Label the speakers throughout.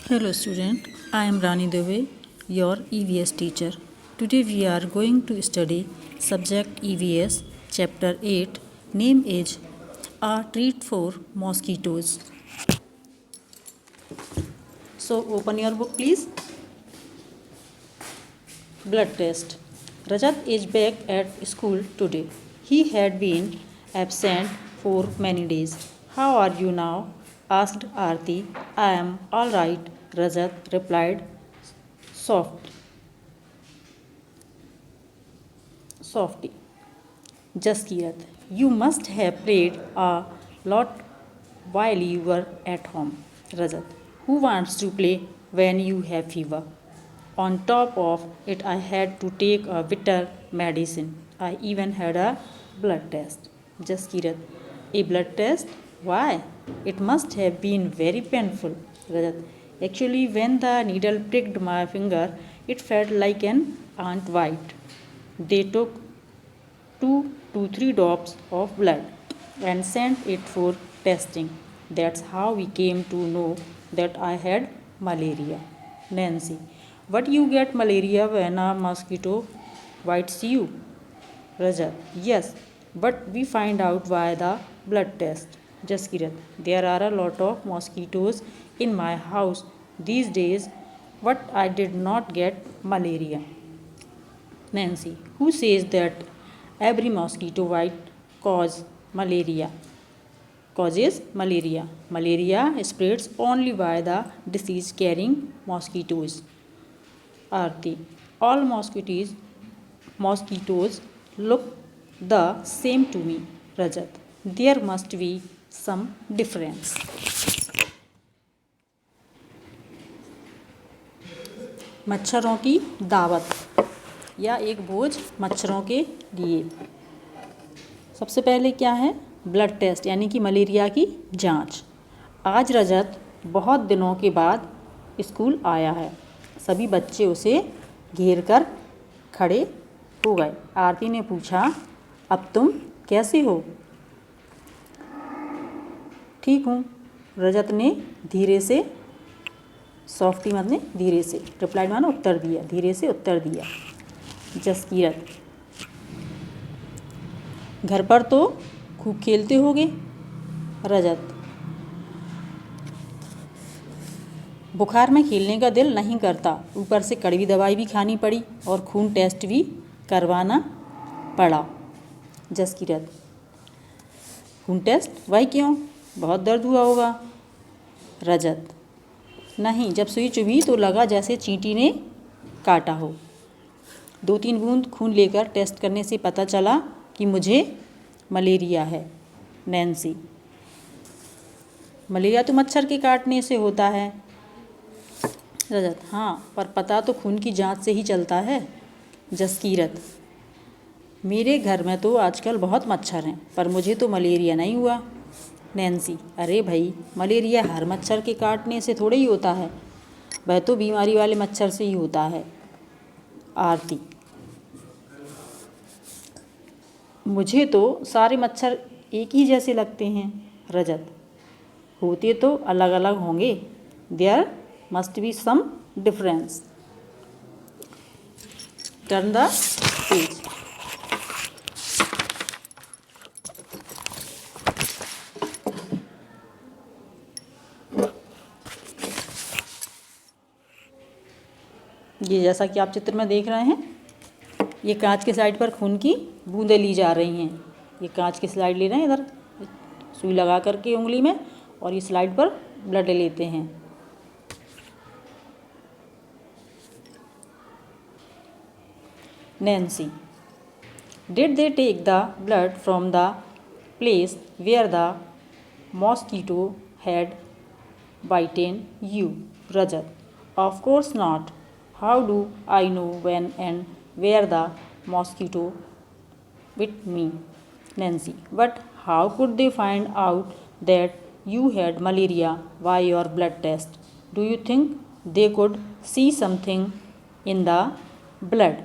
Speaker 1: Hello student, I am Rani Deve, your EVS teacher. Today we are going to study subject EVS chapter 8. Name is a treat for mosquitoes. So open your book please. Blood test. Rajat is back at school today. He had been absent for many days. How are you now? Asked Aarti. I am all right, Rajat replied softly. Jaskirat, you must have played a lot while you were at home. Rajat, who wants to play when you have fever? On top of it, I had to take a bitter medicine. I even had a blood test. Jaskirat, a blood test? Why? It must have been very painful. Rajat, actually, when the needle pricked my finger, it felt like an ant bite. They took 2 to 3 drops of blood and sent it for testing. That's how we came to know that I had malaria. Nancy, what you get malaria when a mosquito bites you? Rajat, yes, but we find out via the blood test. Jaskirat, there are a lot of mosquitoes in my house these days, but I did not get malaria. Nancy, who says that every mosquito bite causes malaria? Causes malaria. Malaria spreads only by the disease carrying mosquitoes. Aarti, all mosquitoes look the same to me. Rajat, there must be some difference. मच्छरों की दावत या एक भोज मच्छरों के लिए। सबसे पहले क्या है? ब्लड टेस्ट यानी कि मलेरिया की जांच। आज रजत बहुत दिनों के बाद स्कूल आया है। सभी बच्चे उसे घेर कर खड़े हो गए। आरती ने पूछा, अब तुम कैसे हो? ठीक हूँ, रजत ने धीरे से, सॉफ्टी मतलब धीरे से, रिप्लाइड मानो उत्तर दिया, धीरे से उत्तर दिया। जसकीरत, घर पर तो खूब खेलते होगे? रजत, बुखार में खेलने का दिल नहीं करता, ऊपर से कड़वी दवाई भी खानी पड़ी और खून टेस्ट भी करवाना पड़ा। जसकीरत, खून टेस्ट? वही क्यों, बहुत दर्द हुआ होगा? रजत, नहीं, जब सुई चुभी तो लगा जैसे चींटी ने काटा हो। 2-3 बूंद खून लेकर टेस्ट करने से पता चला कि मुझे मलेरिया है। नैन्सी, मलेरिया तो मच्छर के काटने से होता है। रजत, हाँ, पर पता तो खून की जांच से ही चलता है। जसकीरत, मेरे घर में तो आजकल बहुत मच्छर हैं, पर मुझे तो मलेरिया नहीं हुआ। नैन्सी, अरे भाई, मलेरिया हर मच्छर के काटने से थोड़े ही होता है, वह तो बीमारी वाले मच्छर से ही होता है। आरती, मुझे तो सारे मच्छर एक ही जैसे लगते हैं। रजत, होते तो अलग अलग होंगे, there must be some difference. Turn the page. ये जैसा कि आप चित्र में देख रहे हैं, ये कांच के स्लाइड पर खून की बूंदें ली जा रही हैं। ये कांच की स्लाइड ले रहे हैं, इधर सुई लगा करके उंगली में, और ये स्लाइड पर ब्लड लेते हैं। Nancy, did they take the blood from the place where the mosquito had bitten you? Rajat, of course not, how do I know when and where the mosquito bit me? Nancy, but how could they find out that you had malaria by your blood test? Do you think they could see something in the blood?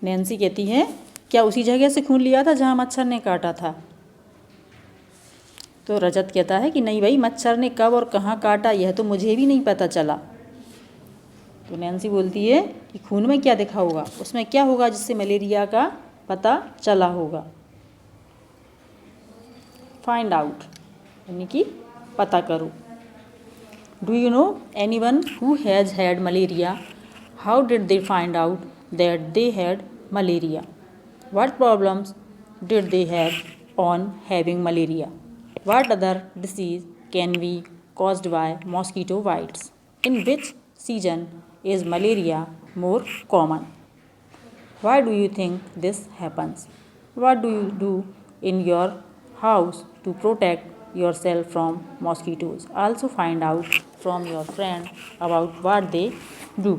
Speaker 1: Nancy कहती है, क्या उसी जगह से खून लिया था जहाँ मच्छर ने काटा था? तो रजत कहता है कि नहीं भाई, मच्छर ने कब और कहाँ काटा यह तो मुझे भी नहीं पता चला। तो नैन्सी बोलती है कि खून में क्या देखा होगा, उसमें क्या होगा जिससे मलेरिया का पता चला होगा। फाइंड आउट यानी कि पता करो। Do you know anyone who has had malaria? How did they find out that they had malaria? What problems did they have on having malaria? What other disease can be caused by mosquito bites? In which season is malaria more common? Why do you think this happens? What do you do in your house to protect yourself from mosquitoes? Also find out from your friend about what they do.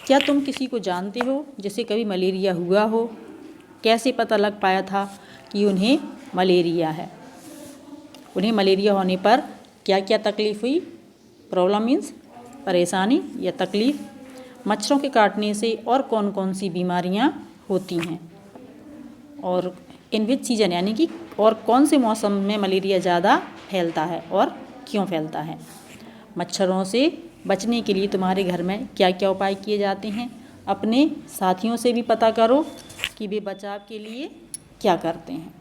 Speaker 1: क्या तुम किसी को जानते हो जिसे कभी malaria हुआ हो? कैसे पता लग पाया था कि उन्हें मलेरिया है? उन्हें मलेरिया होने पर क्या क्या तकलीफ़ हुई? प्रॉब्लम मीन्स परेशानी या तकलीफ़। मच्छरों के काटने से और कौन कौन सी बीमारियां होती हैं? और इन विच सीजन यानी कि और कौन से मौसम में मलेरिया ज़्यादा फैलता है और क्यों फैलता है? मच्छरों से बचने के लिए तुम्हारे घर में क्या क्या उपाय किए जाते हैं? अपने साथियों से भी पता करो कि वे बचाव के लिए क्या करते हैं।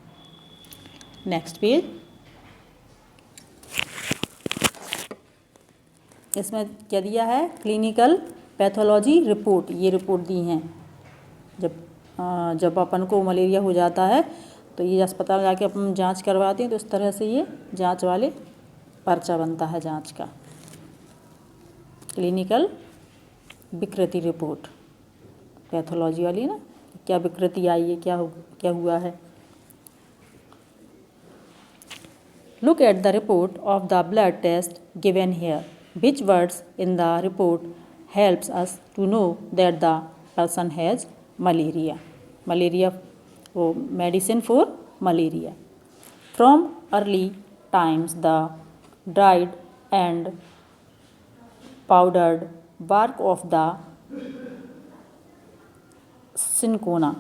Speaker 1: Next page. इसमें क्या दिया है? Clinical pathology report. ये रिपोर्ट दी हैं जब अपन को मलेरिया हो जाता है तो ये अस्पताल जाके अपन जांच करवाते हैं, तो इस तरह से ये जांच वाले पर्चा बनता है जांच का। क्लिनिकल विकृति रिपोर्ट, पैथोलॉजी वाली ना, क्या विकृति आई है, क्या हुआ है। Look at the report of the blood test given here. Which words in the report helps us to know that the person has malaria? Malaria वो medicine for malaria. From early times the dried and powdered bark of the cinchona.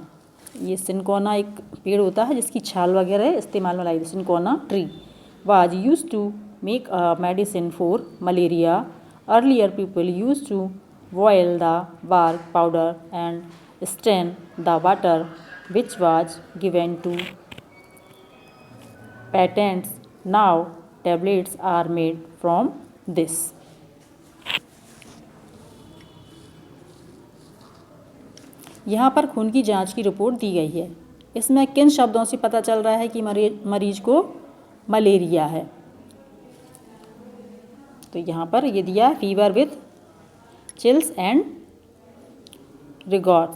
Speaker 1: ये cinchona एक पेड़ होता है जिसकी छाल वगैरह इस्तेमाल में लाई थी। Cinchona tree was used to make a medicine for malaria. Earlier people used to boil the bark powder and strain the water which was given to patients. Now tablets are made from this. यहाँ पर खून की जांच की report दी गई है। इसमें किन शब्दों से पता चल रहा है कि मरीज को मलेरिया है? तो यहाँ पर ये दिया है फीवर विथ चिल्स एंड रिगॉर,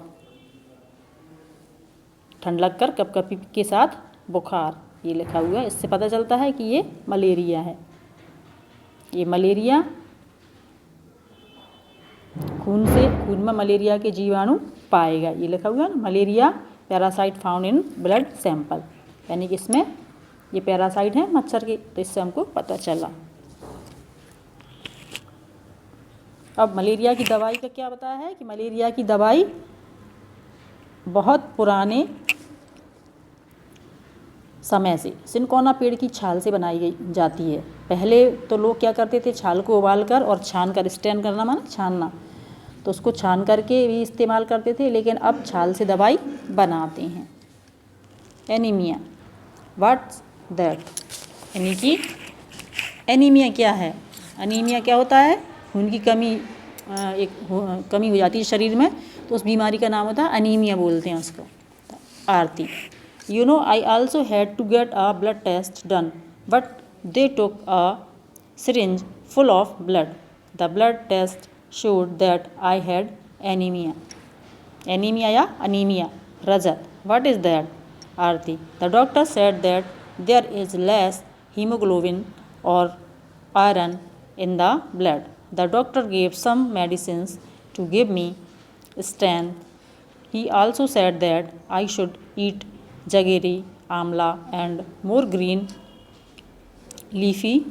Speaker 1: ठंड लगकर कपकपी के साथ बुखार, ये लिखा हुआ है। इससे पता चलता है कि ये मलेरिया है। ये मलेरिया खून में मलेरिया के जीवाणु पाएगा, ये लिखा हुआ है ना। Malaria parasite found in blood sample, यानी कि इसमें ये पैरासाइट हैं मच्छर के, तो इससे हमको पता चला। अब मलेरिया की दवाई का क्या बताया है कि मलेरिया की दवाई बहुत पुराने समय से सिनकोना पेड़ की छाल से बनाई जाती है। पहले तो लोग क्या करते थे, छाल को उबालकर और छानकर, स्टैन करना माना छानना, तो उसको छान करके भी इस्तेमाल करते थे, लेकिन अब छाल से दवाई बनाते हैं। Anaemia, what's that? यानी कि एनीमिया क्या है? एनीमिया क्या होता है? खून की कमी, कमी हो जाती है शरीर में, तो उस बीमारी का नाम होता है अनीमिया, बोलते हैं उसको। Aarti, you know I also had to get a blood test done but they took a syringe full of blood. The blood test showed that I had anemia. Anemia या anemia. Rajat, what is that? Aarti, the doctor said that there is less hemoglobin or iron in the blood. The doctor gave some medicines to give me strength. He also said that I should eat jaggery, amla and more green leafy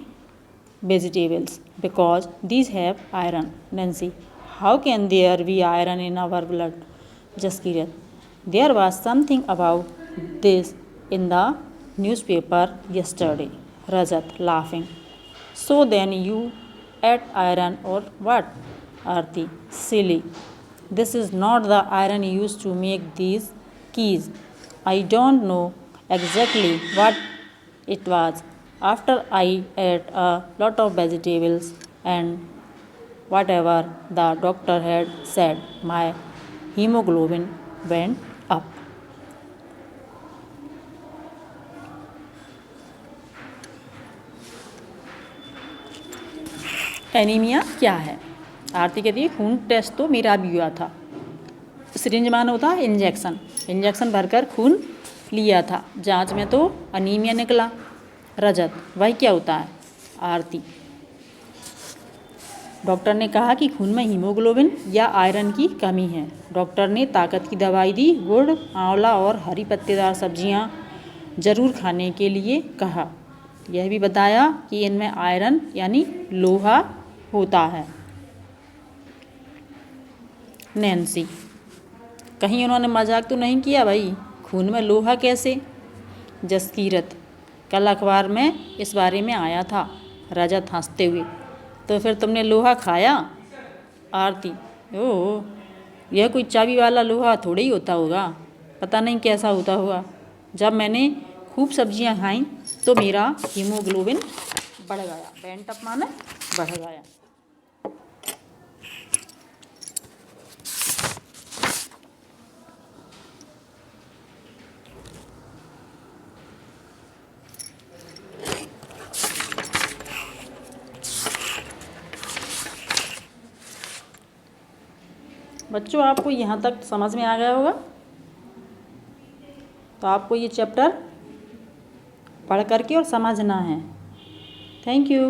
Speaker 1: vegetables because these have iron. Nancy, how can there be iron in our blood? Jaskirat, there was something about this in the newspaper yesterday. Rajat, laughing. So then you ate iron or what? Aarti, silly. This is not the iron used to make these keys. I don't know exactly what it was. After I ate a lot of vegetables and whatever the doctor had said, my hemoglobin went up. Anaemia क्या है? आरती कहती है खून test तो मेरा भी हुआ था। सिरिंज माना होता है इंजेक्शन भरकर खून लिया था, जांच में तो अनीमिया निकला। रजत, वही क्या होता है? आरती, डॉक्टर ने कहा कि खून में हीमोग्लोबिन या आयरन की कमी है। डॉक्टर ने ताकत की दवाई दी, गुड़, आंवला और हरी पत्तेदार सब्जियां ज़रूर खाने के लिए कहा। यह भी बताया कि इनमें आयरन यानी लोहा होता है। नैन्सी, कहीं उन्होंने मजाक तो नहीं किया भाई, खून में लोहा कैसे? जसकीरत, कल अखबार में इस बारे में आया था। रजत हंसते हुए, तो फिर तुमने लोहा खाया? आरती, ओह, यह कोई चाबी वाला लोहा थोड़ी ही होता होगा, पता नहीं कैसा होता होगा। जब मैंने खूब सब्जियां खाईं तो मेरा हीमोग्लोबिन बढ़ गया। वेंट अप माने बढ़ गया। बच्चों, आपको यहाँ तक समझ में आ गया होगा, तो आपको ये चैप्टर पढ़ करके और समझना है। Thank you.